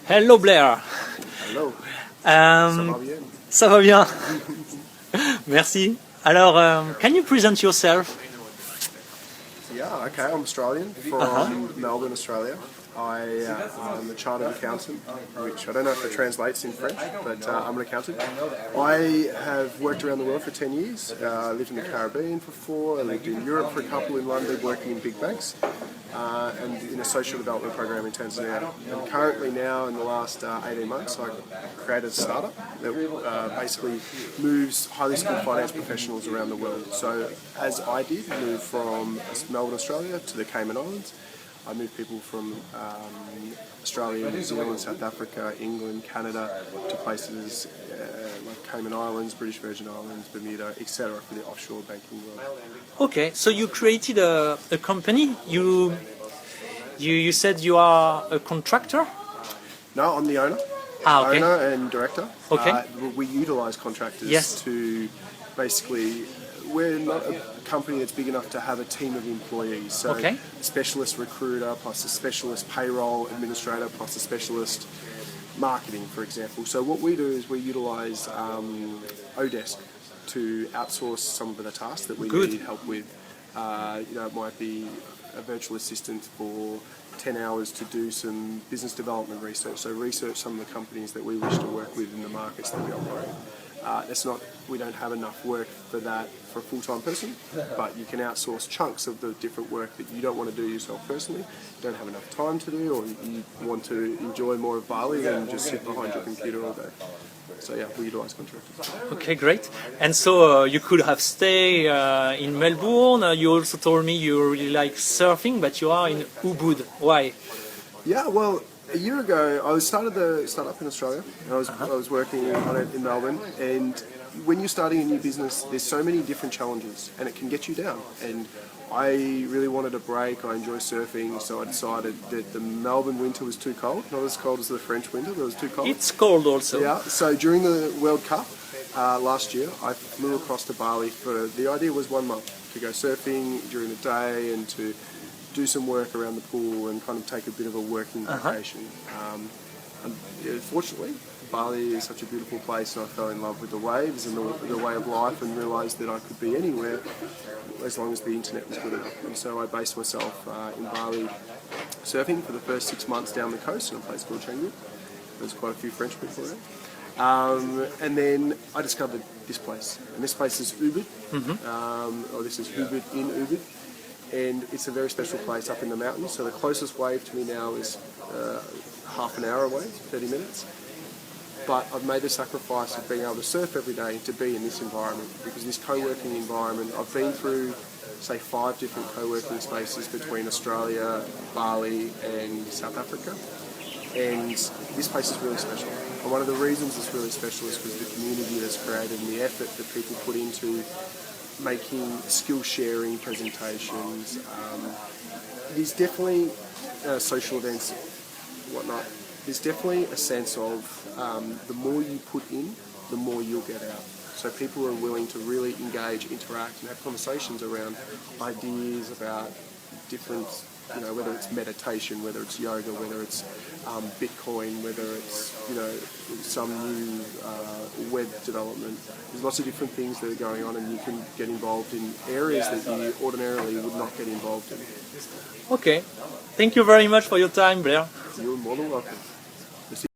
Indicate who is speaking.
Speaker 1: Hello Blair.
Speaker 2: Hello. Ça va bien?
Speaker 1: Ça va bien. Merci. Alors, can you present yourself?
Speaker 2: Yeah, okay, I'm Australian from Melbourne, Australia. I'm a chartered accountant, which I don't know if it translates in French, but I'm an accountant. I have worked around the world for 10 years. I lived in the Caribbean for 4, I lived in Europe for a couple, in London working in big banks, and in a social development program in Tanzania. And currently now, in the last 18 months, I created a startup that basically moves highly skilled finance professionals around the world. So as I did, move from Melbourne, Australia to the Cayman Islands. I moved people from Australia, New Zealand, South Africa, England, Canada to places like Cayman Islands, British Virgin Islands, Bermuda, etc. for the offshore banking world.
Speaker 1: Okay, so you created a company. You said you are a contractor?
Speaker 2: No, I'm the owner.
Speaker 1: Okay.
Speaker 2: Owner and director.
Speaker 1: Okay.
Speaker 2: We utilise contractors to basically. We're not a company that's big enough to have a team of employees. So a specialist recruiter plus a specialist payroll administrator plus a specialist marketing, for example. So what we do is we utilise Odesk to outsource some of the tasks that we need help with. It might be a virtual assistant for 10 hours to do some business development research. So research some of the companies that we wish to work with in the markets that we operate. We don't have enough work for that for a full-time person, but you can outsource chunks of the different work that you don't want to do yourself personally, don't have enough time to do, or you want to enjoy more of Bali than just sit behind your computer all day. So yeah, we utilise contractors.
Speaker 1: Okay, great. And so you could have stayed in Melbourne. You also told me you really like surfing, but you are in Ubud. Why?
Speaker 2: Yeah, well, a year ago, I started the startup in Australia. I was working on it in Melbourne, and when you're starting a new business, there's so many different challenges, and it can get you down. And I really wanted a break. I enjoy surfing, so I decided that the Melbourne winter was too cold, not as cold as the French winter, but it was too cold.
Speaker 1: It's cold also.
Speaker 2: Yeah. So during the World Cup last year, I flew across to Bali the idea was 1 month to go surfing during the day and to do some work around the pool and kind of take a bit of a working vacation. Fortunately, Bali is such a beautiful place, and I fell in love with the waves and the way of life, and realised that I could be anywhere as long as the internet was good enough. And so I based myself in Bali surfing for the first 6 months down the coast in a place called Canggu. There's quite a few French people around. And then I discovered this place, and this place is Hubud, or this is Hubud in Hubud. And it's a very special place up in the mountains. So the closest wave to me now is half an hour away, 30 minutes. But I've made the sacrifice of being able to surf every day to be in this environment, because this co-working environment, I've been through, say, 5 different co-working spaces between Australia, Bali and South Africa. And this place is really special. And one of the reasons it's really special is because of the community that's created and the effort that people put into making skill sharing presentations. There's definitely social events, whatnot. There's definitely a sense of the more you put in, the more you'll get out. So people are willing to really engage, interact, and have conversations around ideas about different, whether it's meditation, whether it's yoga, whether it's Bitcoin, whether it's, some new web development. There's lots of different things that are going on, and you can get involved in areas that you ordinarily would not get involved in.
Speaker 1: Okay. Thank you very much for your time, Blair.
Speaker 2: You're more than welcome.